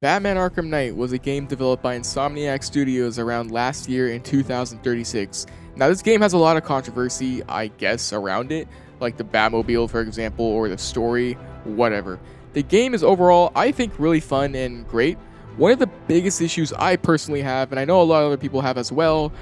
Batman Arkham Knight was a game developed by Insomniac Studios around last year in 2036. Now this game has a lot of controversy, I guess, around it, like the Batmobile for example, or the story, whatever. The game is overall, I think, really fun and great. One of the biggest issues I personally have, and I know a lot of other people have as well,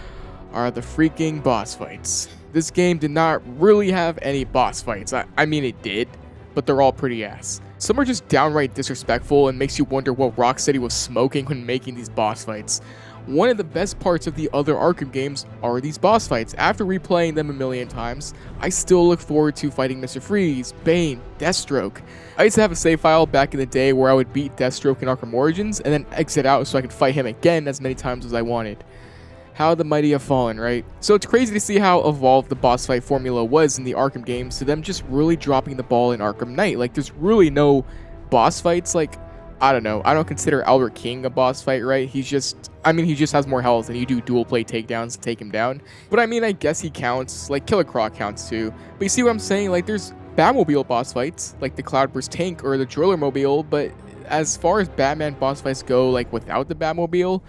are the freaking boss fights. This game did not really have any boss fights. I mean it did, but they're all pretty ass. Some are just downright disrespectful and makes you wonder what Rocksteady was smoking when making these boss fights. One of the best parts of the other Arkham games are these boss fights. After replaying them a million times, I still look forward to fighting Mr. Freeze, Bane, Deathstroke. I used to have a save file back in the day where I would beat Deathstroke in Arkham Origins and then exit out so I could fight him again as many times as I wanted. How the mighty have fallen, right? So it's crazy to see how evolved the boss fight formula was in the Arkham games to them just really dropping the ball in Arkham Knight. Like, there's really no boss fights. Like, I don't know. I don't consider Albert King a boss fight, right? He just has more health and you do dual play takedowns to take him down. But I mean, I guess he counts. Like, Killer Croc counts too. But you see what I'm saying? Like, there's Batmobile boss fights, like the Cloudburst tank or the Driller Mobile. But as far as Batman boss fights go, like without the Batmobile,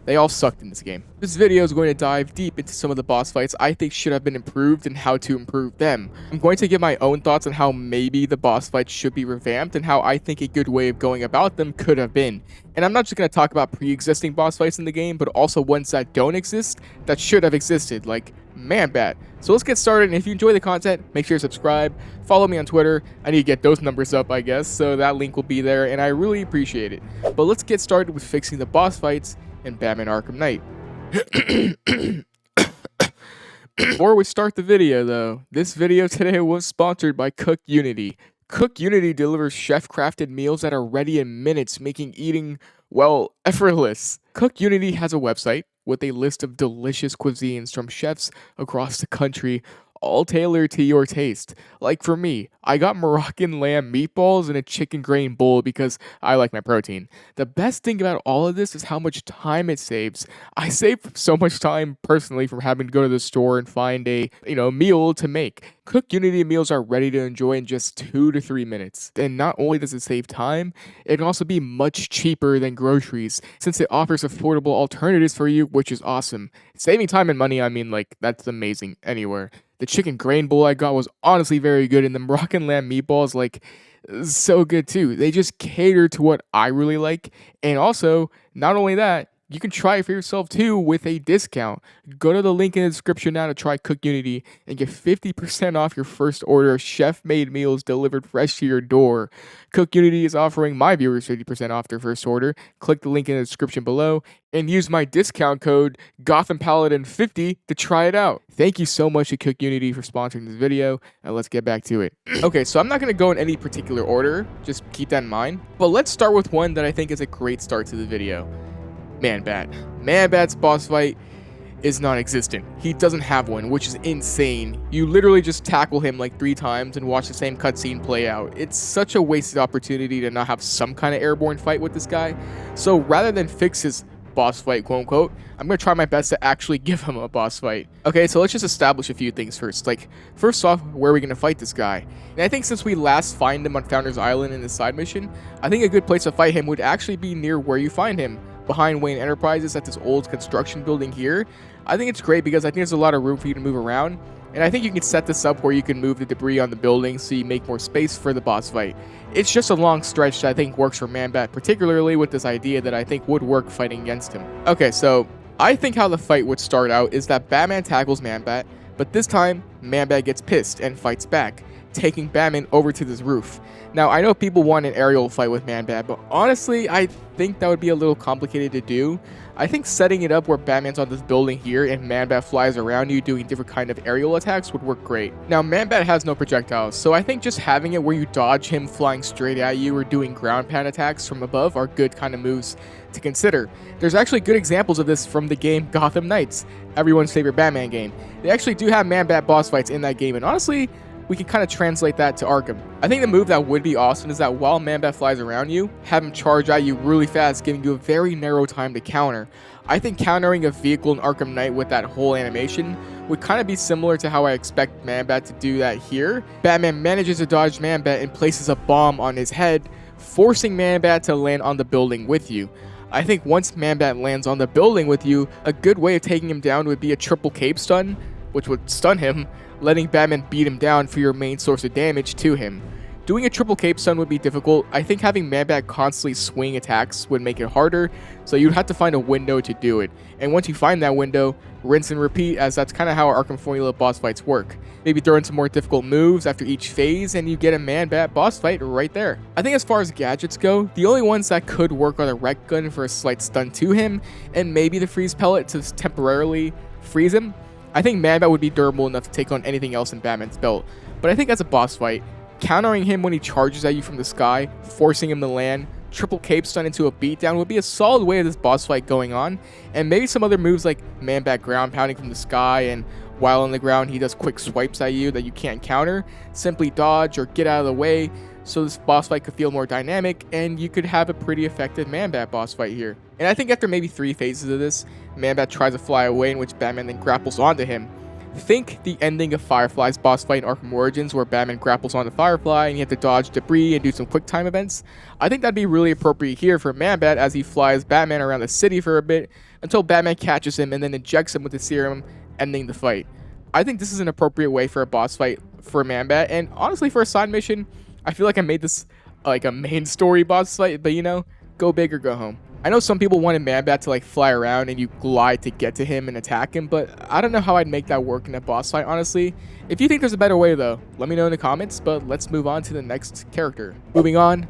they all sucked in this game. This video is going to dive deep into some of the boss fights I think should have been improved and how to improve them. I'm going to give my own thoughts on how maybe the boss fights should be revamped and how I think a good way of going about them could have been. And I'm not just going to talk about pre-existing boss fights in the game, but also ones that don't exist that should have existed, like Man-Bat. So let's get started, and if you enjoy the content, make sure to subscribe, follow me on Twitter. I need to get those numbers up, I guess, so that link will be there, and I really appreciate it. But let's get started with fixing the boss fights in Batman Arkham Knight. Before we start the video though, this video today was sponsored by Cook Unity. Cook Unity delivers chef-crafted meals that are ready in minutes, making eating, well, effortless. Cook Unity has a website with a list of delicious cuisines from chefs across the country, all tailored to your taste. Like for me, I got Moroccan lamb meatballs and a chicken grain bowl because I like my protein. The best thing about all of this is how much time it saves. I save so much time personally from having to go to the store and find a, meal to make. Cook Unity meals are ready to enjoy in just 2 to 3 minutes. And not only does it save time, it can also be much cheaper than groceries since it offers affordable alternatives for you, which is awesome. Saving time and money, that's amazing anywhere. The chicken grain bowl I got was honestly very good, and the Moroccan lamb meatballs, so good too. They just cater to what I really like, and also, not only that, you can try it for yourself too with a discount. Go to the link in the description now to try Cook Unity and get 50% off your first order of chef-made meals delivered fresh to your door. Cook Unity is offering my viewers 50% off their first order. Click the link in the description below and use my discount code GothamPaladin50 to try it out. Thank you so much to Cook Unity for sponsoring this video, and let's get back to it. Okay, so I'm not going to go in any particular order, just keep that in mind. But let's start with one that I think is a great start to the video. Man-Bat. Man-Bat's boss fight is non-existent. He doesn't have one, which is insane. You literally just tackle him like 3 times and watch the same cutscene play out. It's such a wasted opportunity to not have some kind of airborne fight with this guy. So rather than fix his boss fight, quote unquote, I'm going to try my best to actually give him a boss fight. Okay, so let's just establish a few things first. First off, where are we going to fight this guy? And I think since we last find him on Founders Island in the side mission, I think a good place to fight him would actually be near where you find him. Behind Wayne Enterprises at this old construction building here. I think it's great because I think there's a lot of room for you to move around, and I think you can set this up where you can move the debris on the building so you make more space for the boss fight. It's just a long stretch that I think works for Man-Bat, particularly with this idea that I think would work fighting against him. Okay, so I think how the fight would start out is that Batman tackles Man-Bat, but this time Man-Bat gets pissed and fights back, taking Batman over to this roof. Now, I know people want an aerial fight with Man-Bat, but honestly, I think that would be a little complicated to do. I think setting it up where Batman's on this building here and Man-Bat flies around you doing different kind of aerial attacks would work great. Now, Man-Bat has no projectiles, so I think just having it where you dodge him flying straight at you or doing ground pound attacks from above are good kind of moves to consider. There's actually good examples of this from the game Gotham Knights, everyone's favorite Batman game. They actually do have Man-Bat boss fights in that game, and honestly, we can kind of translate that to Arkham. I think the move that would be awesome is that while Man-Bat flies around you, have him charge at you really fast, giving you a very narrow time to counter. I think countering a vehicle in Arkham Knight with that whole animation would kind of be similar to how I expect Man-Bat to do that here. Batman manages to dodge Man-Bat and places a bomb on his head, forcing Man-Bat to land on the building with you. I think once Man-Bat lands on the building with you, a good way of taking him down would be a triple cape stun, which would stun him, letting Batman beat him down for your main source of damage to him. Doing a triple cape stun would be difficult. I think having Man-Bat constantly swing attacks would make it harder, so you'd have to find a window to do it. And once you find that window, rinse and repeat, as that's kind of how Arkham Formula boss fights work. Maybe throw in some more difficult moves after each phase, and you get a Man-Bat boss fight right there. I think as far as gadgets go, the only ones that could work are the Wreck Gun for a slight stun to him, and maybe the Freeze Pellet to temporarily freeze him. I think Man-Bat would be durable enough to take on anything else in Batman's belt, but I think as a boss fight, countering him when he charges at you from the sky, forcing him to land, triple cape stun into a beatdown would be a solid way of this boss fight going on, and maybe some other moves like Man-Bat ground pounding from the sky, and while on the ground he does quick swipes at you that you can't counter, simply dodge or get out of the way, so this boss fight could feel more dynamic, and you could have a pretty effective Man-Bat boss fight here. And I think after maybe 3 phases of this, Man-Bat tries to fly away, in which Batman then grapples onto him. Think the ending of Firefly's boss fight in Arkham Origins, where Batman grapples onto Firefly and you have to dodge debris and do some quick time events. I think that'd be really appropriate here for Man-Bat, as he flies Batman around the city for a bit until Batman catches him and then injects him with the serum, ending the fight. I think this is an appropriate way for a boss fight for Man-Bat, and honestly for a side mission, I feel like I made this like a main story boss fight, but you know, go big or go home. I know some people wanted Man-Bat to like fly around and you glide to get to him and attack him, but I don't know how I'd make that work in a boss fight, honestly. If you think there's a better way though, let me know in the comments, but let's move on to the next character. Moving on,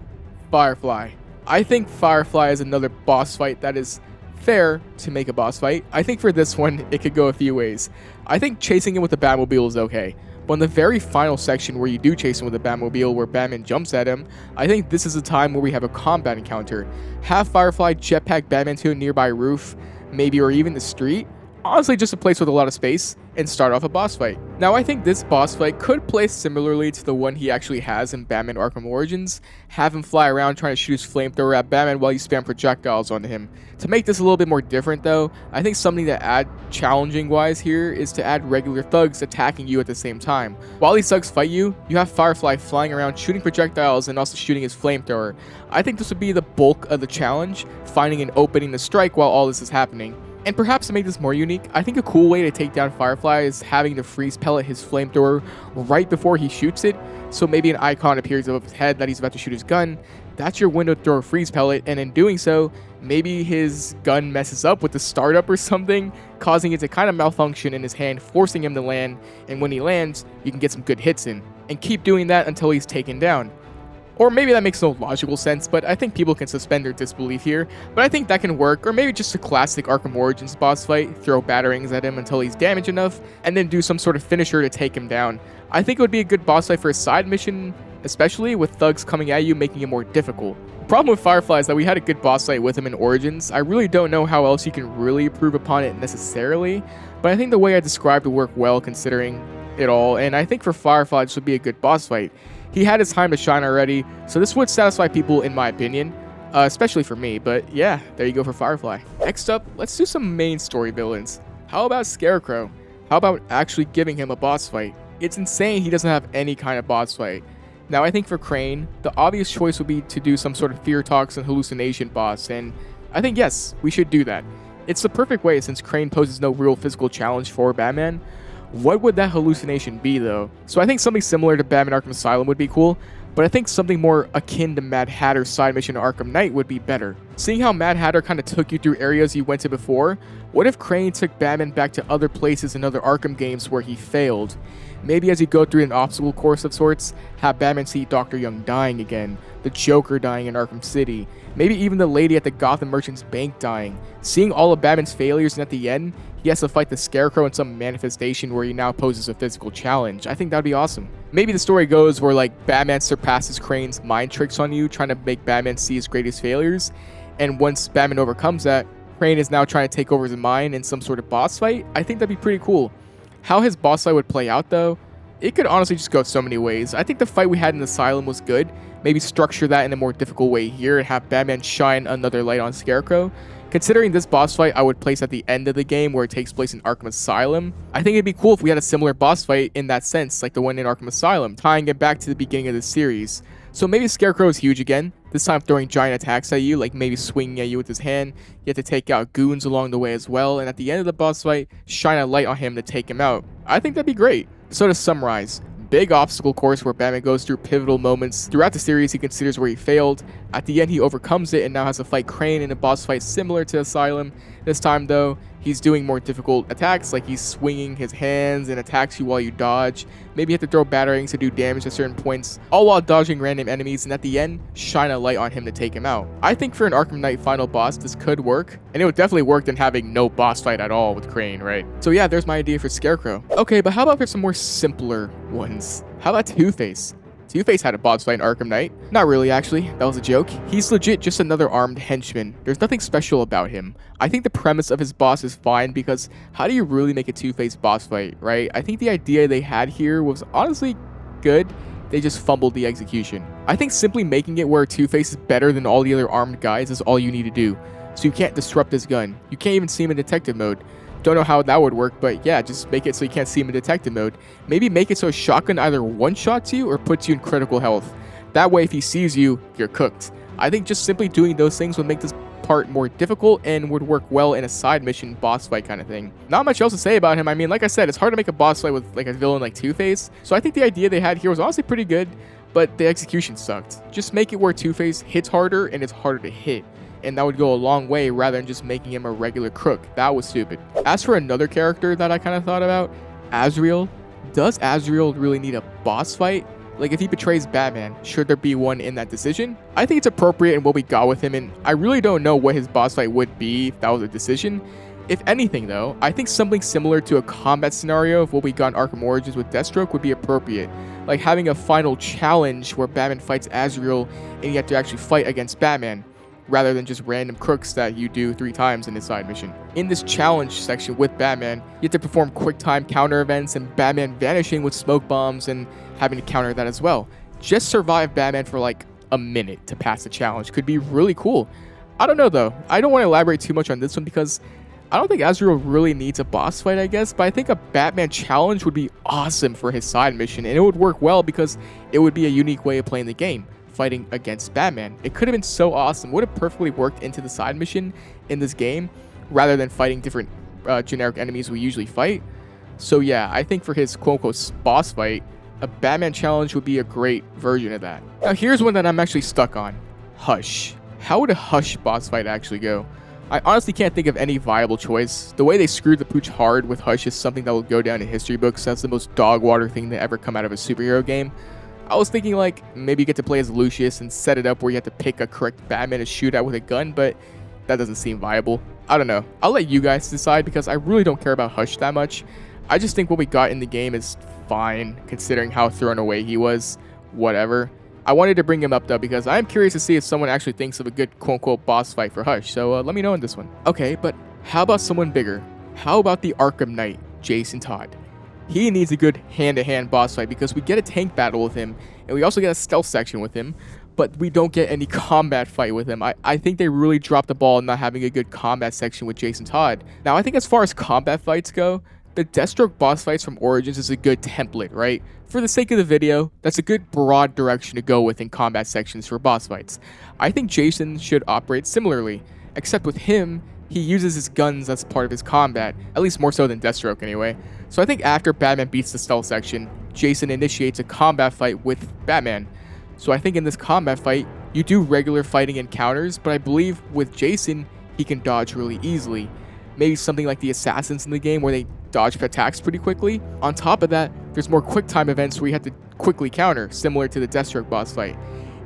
Firefly. I think Firefly is another boss fight that is fair to make a boss fight. I think for this one, it could go a few ways. I think chasing him with the Batmobile is okay. But in the very final section where you do chase him with a Batmobile where Batman jumps at him, I think this is a time where we have a combat encounter. Have Firefly jetpack Batman to a nearby roof, maybe, or even the street. Honestly, just a place with a lot of space, and start off a boss fight. Now, I think this boss fight could play similarly to the one he actually has in Batman Arkham Origins. Have him fly around trying to shoot his flamethrower at Batman while you spam projectiles onto him. To make this a little bit more different though, I think something to add challenging wise here is to add regular thugs attacking you at the same time. While these thugs fight you, you have Firefly flying around shooting projectiles and also shooting his flamethrower. I think this would be the bulk of the challenge, finding an opening to strike while all this is happening. And perhaps to make this more unique, I think a cool way to take down Firefly is having the freeze pellet his flamethrower right before he shoots it, so maybe an icon appears above his head that he's about to shoot his gun. That's your window to throw a freeze pellet, and in doing so, maybe his gun messes up with the startup or something, causing it to kind of malfunction in his hand, forcing him to land, and when he lands, you can get some good hits in. And keep doing that until he's taken down. Or maybe that makes no logical sense, but I think people can suspend their disbelief here. But I think that can work, or maybe just a classic Arkham Origins boss fight, throw batarangs at him until he's damaged enough, and then do some sort of finisher to take him down. I think it would be a good boss fight for a side mission, especially with thugs coming at you, making it more difficult. The problem with Firefly is that we had a good boss fight with him in Origins. I really don't know how else you can really improve upon it necessarily, but I think the way I described would work well considering it all, and I think for Firefly this would be a good boss fight. He had his time to shine already, so this would satisfy people in my opinion, especially for me, but yeah, there you go for Firefly. Next up, let's do some main story villains. How about Scarecrow? How about actually giving him a boss fight? It's insane he doesn't have any kind of boss fight. Now I think for Crane, the obvious choice would be to do some sort of fear talks and hallucination boss, and I think yes, we should do that. It's the perfect way since Crane poses no real physical challenge for Batman. What would that hallucination be though? So I think something similar to Batman Arkham Asylum would be cool, but I think something more akin to Mad Hatter's side mission to Arkham Knight would be better. Seeing how Mad Hatter kind of took you through areas you went to before, what if Crane took Batman back to other places in other Arkham games where he failed? Maybe as you go through an obstacle course of sorts, have Batman see Dr. Young dying again, the Joker dying in Arkham City, maybe even the lady at the Gotham Merchant's Bank dying. Seeing all of Batman's failures and at the end, he has to fight the Scarecrow in some manifestation where he now poses a physical challenge. I think that'd be awesome. Maybe the story goes where like Batman surpasses Crane's mind tricks on you, trying to make Batman see his greatest failures, and once Batman overcomes that, Crane is now trying to take over his mind in some sort of boss fight. I think that'd be pretty cool. How his boss fight would play out though, it could honestly just go so many ways. I think the fight we had in Asylum was good. Maybe structure that in a more difficult way here and have Batman shine another light on Scarecrow. Considering this boss fight I would place at the end of the game where it takes place in Arkham Asylum, I think it'd be cool if we had a similar boss fight in that sense, like the one in Arkham Asylum, tying it back to the beginning of the series. So maybe Scarecrow is huge again, this time throwing giant attacks at you, like maybe swinging at you with his hand. You have to take out goons along the way as well, and at the end of the boss fight, shine a light on him to take him out. I think that'd be great. So to summarize, big obstacle course where Batman goes through pivotal moments. Throughout the series, he considers where he failed. At the end, he overcomes it and now has to fight Crane in a boss fight similar to Asylum. This time, though, he's doing more difficult attacks, like he's swinging his hands and attacks you while you dodge. Maybe you have to throw batarangs to do damage at certain points, all while dodging random enemies, and at the end, shine a light on him to take him out. I think for an Arkham Knight final boss, this could work, and it would definitely work than having no boss fight at all with Crane, right? So yeah, there's my idea for Scarecrow. Okay, but how about for some more simpler ones? How about Two-Face? Two-Face had a boss fight in Arkham Knight. Not really, actually. That was a joke. He's legit just another armed henchman. There's nothing special about him. I think the premise of his boss is fine because how do you really make a Two-Face boss fight, right? I think the idea they had here was honestly good. They just fumbled the execution. I think simply making it where Two-Face is better than all the other armed guys is all you need to do. So you can't disrupt his gun. You can't even see him in detective mode. Don't know how that would work, but yeah, just make it so you can't see him in detective mode. Maybe make it so a shotgun either one-shots you or puts you in critical health. That way, if he sees you, you're cooked. I think just simply doing those things would make this part more difficult and would work well in a side mission boss fight kind of thing. Not much else to say about him. I mean, like I said, it's hard to make a boss fight with like a villain like Two-Face. So I think the idea they had here was honestly pretty good, but the execution sucked. Just make it where Two-Face hits harder and it's harder to hit. And that would go a long way rather than just making him a regular crook. That was stupid. As for another character that I kind of thought about, Azrael. Does Azrael really need a boss fight? Like, if he betrays Batman, should there be one in that decision? I think it's appropriate in what we got with him, and I really don't know what his boss fight would be if that was a decision. If anything, though, I think something similar to a combat scenario of what we got in Arkham Origins with Deathstroke would be appropriate. Like having a final challenge where Batman fights Azrael and you have to actually fight against Batman, rather than just random crooks that you do 3 times in this side mission. In this challenge section with Batman, you have to perform quick time counter events and Batman vanishing with smoke bombs and having to counter that as well. Just survive Batman for like a minute to pass the challenge could be really cool. I don't know though. I don't want to elaborate too much on this one because I don't think Azrael really needs a boss fight, I guess, but I think a Batman challenge would be awesome for his side mission, and it would work well because it would be a unique way of playing the game. Fighting against Batman. It could have been so awesome. Would have perfectly worked into the side mission in this game rather than fighting different generic enemies we usually fight. So yeah, I think for his quote-unquote boss fight, a Batman challenge would be a great version of that. Now here's one that I'm actually stuck on. Hush. How would a Hush boss fight actually go? I honestly can't think of any viable choice. The way they screwed the pooch hard with Hush is something that will go down in history books as the most dog water thing to ever come out of a superhero game. I was thinking like maybe you get to play as Lucius and set it up where you have to pick a correct Batman to shoot at with a gun, but that doesn't seem viable. I don't know. I'll let you guys decide because I really don't care about Hush that much. I just think what we got in the game is fine considering how thrown away he was. Whatever. I wanted to bring him up though because I'm curious to see if someone actually thinks of a good quote-unquote boss fight for Hush, so let me know in this one. Okay, but how about someone bigger? How about the Arkham Knight, Jason Todd? He needs a good hand-to-hand boss fight because we get a tank battle with him, and we also get a stealth section with him, but we don't get any combat fight with him. I think they really dropped the ball in not having a good combat section with Jason Todd. Now, I think as far as combat fights go, the Deathstroke boss fights from Origins is a good template, right? For the sake of the video, that's a good broad direction to go with in combat sections for boss fights. I think Jason should operate similarly, except with him, he uses his guns as part of his combat, at least more so than Deathstroke anyway. So I think after Batman beats the stealth section, Jason initiates a combat fight with Batman. So I think in this combat fight, you do regular fighting encounters, but I believe with Jason, he can dodge really easily. Maybe something like the assassins in the game where they dodge attacks pretty quickly. On top of that, there's more quick time events where you have to quickly counter, similar to the Deathstroke boss fight.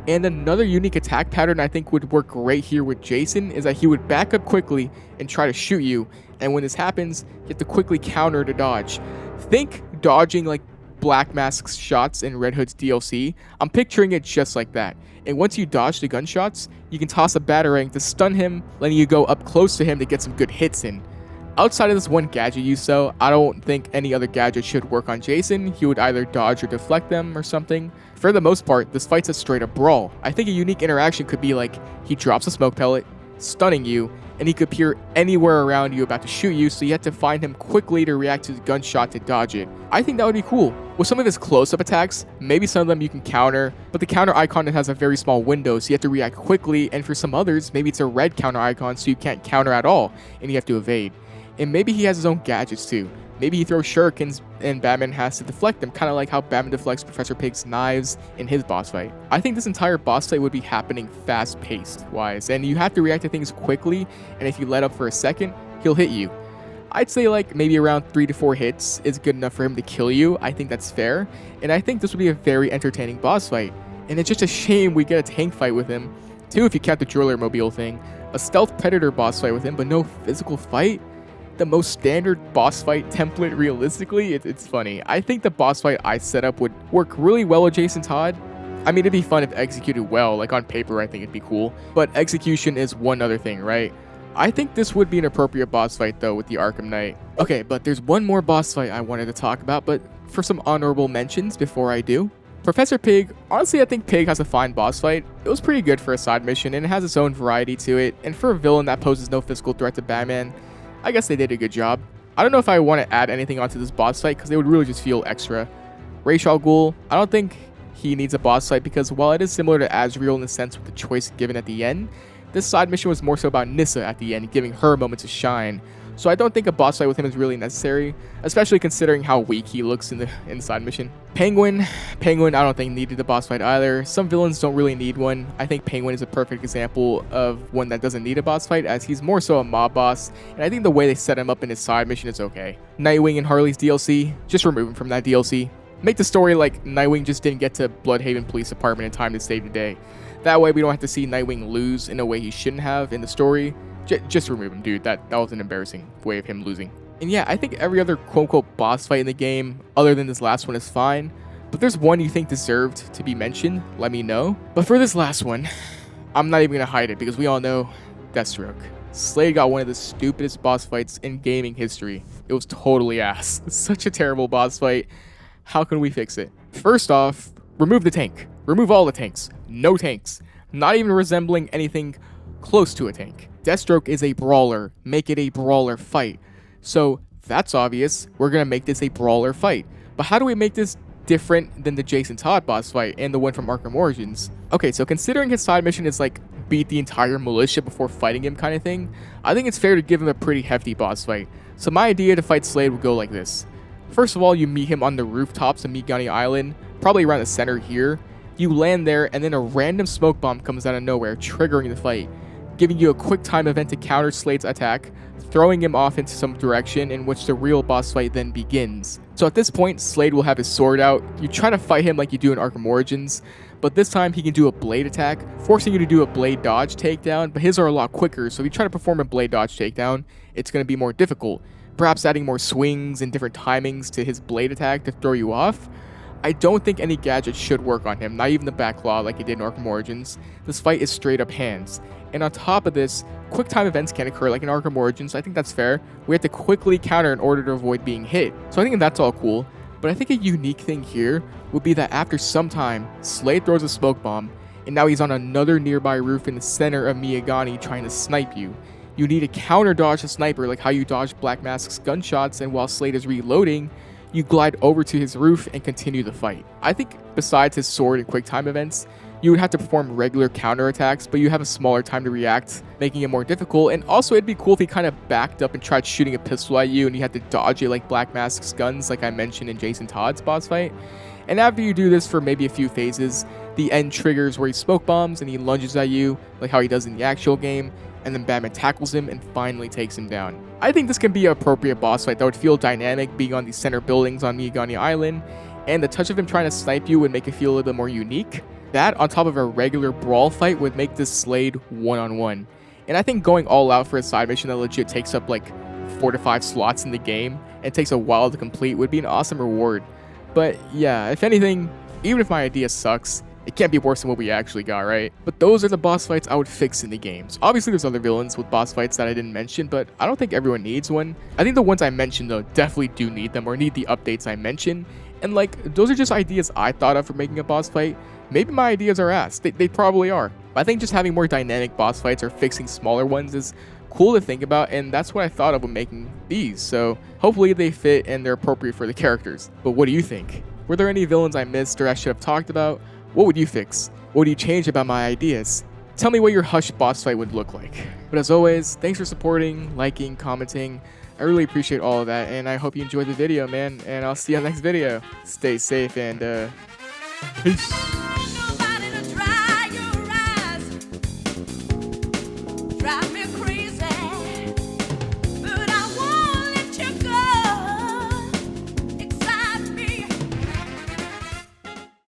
And another unique attack pattern I think would work great here with Jason is that he would back up quickly and try to shoot you. And when this happens, you have to quickly counter to dodge. Think dodging like Black Mask's shots in Red Hood's DLC. I'm picturing it just like that. And once you dodge the gunshots, you can toss a batarang to stun him, letting you go up close to him to get some good hits in. Outside of this one gadget use though, I don't think any other gadget should work on Jason. He would either dodge or deflect them or something. For the most part, this fight's a straight up brawl. I think a unique interaction could be like, he drops a smoke pellet, stunning you, and he could appear anywhere around you about to shoot you, so you have to find him quickly to react to his gunshot to dodge it. I think that would be cool. With some of his close-up attacks, maybe some of them you can counter, but the counter icon has a very small window, so you have to react quickly, and for some others, maybe it's a red counter icon, so you can't counter at all, and you have to evade. And maybe he has his own gadgets too. Maybe he throws shurikens and Batman has to deflect them, kind of like how Batman deflects Professor Pig's knives in his boss fight. I think this entire boss fight would be happening fast-paced wise, and you have to react to things quickly, and if you let up for a second, he'll hit you. I'd say like maybe around 3 to 4 hits is good enough for him to kill you. I think that's fair, and I think this would be a very entertaining boss fight. And it's just a shame we get a tank fight with him, too, if you count the Driller Mobile thing. A stealth Predator boss fight with him, but no physical fight? The most standard boss fight template realistically? It's funny. I think the boss fight I set up would work really well with Jason Todd. I mean, it'd be fun if executed well, like on paper I think it'd be cool, but execution is one other thing, right? I think this would be an appropriate boss fight though with the Arkham Knight. Okay, but there's one more boss fight I wanted to talk about, but for some honorable mentions before I do. Professor Pig, honestly I think Pig has a fine boss fight. It was pretty good for a side mission and it has its own variety to it, and for a villain that poses no physical threat to Batman, I guess they did a good job. I don't know if I want to add anything onto this boss fight because it would really just feel extra. Ra's al Ghul, I don't think he needs a boss fight because while it is similar to Azrael in the sense with the choice given at the end, this side mission was more so about Nyssa at the end, giving her a moment to shine. So I don't think a boss fight with him is really necessary, especially considering how weak he looks in the side mission. Penguin, I don't think needed a boss fight either. Some villains don't really need one. I think Penguin is a perfect example of one that doesn't need a boss fight, as he's more so a mob boss, and I think the way they set him up in his side mission is okay. Nightwing and Harley's DLC, just remove him from that DLC. Make the story like Nightwing just didn't get to Bloodhaven Police Department in time to save the day. That way we don't have to see Nightwing lose in a way he shouldn't have in the story. Just remove him, dude. That was an embarrassing way of him losing. And yeah, I think every other quote-unquote boss fight in the game, other than this last one, is fine. But there's one you think deserved to be mentioned, let me know. But for this last one, I'm not even gonna hide it because we all know Deathstroke. Slade got one of the stupidest boss fights in gaming history. It was totally ass. Such a terrible boss fight. How can we fix it? First off, remove the tank. Remove all the tanks. No tanks. Not even resembling anything close to a tank. Deathstroke is a brawler. Make it a brawler fight. So that's obvious. We're gonna make this a brawler fight. But how do we make this different than the Jason Todd boss fight and the one from Arkham Origins? Okay, so considering his side mission is like beat the entire militia before fighting him kind of thing, I think it's fair to give him a pretty hefty boss fight. So my idea to fight Slade would go like this. First of all, you meet him on the rooftops of Miagani Island, probably around the center here. You land there and then a random smoke bomb comes out of nowhere, triggering the fight, giving you a quick time event to counter Slade's attack, throwing him off into some direction in which the real boss fight then begins. So at this point, Slade will have his sword out. You try to fight him like you do in Arkham Origins, but this time he can do a blade attack, forcing you to do a blade dodge takedown, but his are a lot quicker, so if you try to perform a blade dodge takedown, it's going to be more difficult. Perhaps adding more swings and different timings to his blade attack to throw you off. I don't think any gadget should work on him, not even the backlaw like it did in Arkham Origins. This fight is straight up hands. And on top of this, quick time events can occur like in Arkham Origins. I think that's fair. We have to quickly counter in order to avoid being hit. So I think that's all cool. But I think a unique thing here would be that after some time, Slade throws a smoke bomb, and now he's on another nearby roof in the center of Miagani trying to snipe you. You need to counter dodge the sniper like how you dodge Black Mask's gunshots, and while Slade is reloading, you glide over to his roof and continue the fight. I think besides his sword and quick time events, you would have to perform regular counter attacks, but you have a smaller time to react, making it more difficult. And also it'd be cool if he kind of backed up and tried shooting a pistol at you and you had to dodge it like Black Mask's guns like I mentioned in Jason Todd's boss fight. And after you do this for maybe a few phases, the end triggers where he smoke bombs and he lunges at you like how he does in the actual game, and then Batman tackles him and finally takes him down. I think this can be an appropriate boss fight that would feel dynamic being on these center buildings on Miagani Island, and the touch of him trying to snipe you would make it feel a little bit more unique. That on top of a regular brawl fight would make this Slade one-on-one. And I think going all out for a side mission that legit takes up like 4 to 5 slots in the game and takes a while to complete would be an awesome reward. But yeah, if anything, even if my idea sucks, it can't be worse than what we actually got, right? But those are the boss fights I would fix in the games. Obviously, there's other villains with boss fights that I didn't mention, but I don't think everyone needs one. I think the ones I mentioned, though, definitely do need them or need the updates I mentioned. And, like, those are just ideas I thought of for making a boss fight. Maybe my ideas are ass. They probably are. But I think just having more dynamic boss fights or fixing smaller ones is cool to think about, and that's what I thought of when making these. So hopefully they fit and they're appropriate for the characters. But what do you think? Were there any villains I missed or I should have talked about? What would you fix? What would you change about my ideas? Tell me what your Hush boss fight would look like. But as always, thanks for supporting, liking, commenting. I really appreciate all of that, and I hope you enjoyed the video, man. And I'll see you on the next video. Stay safe and peace.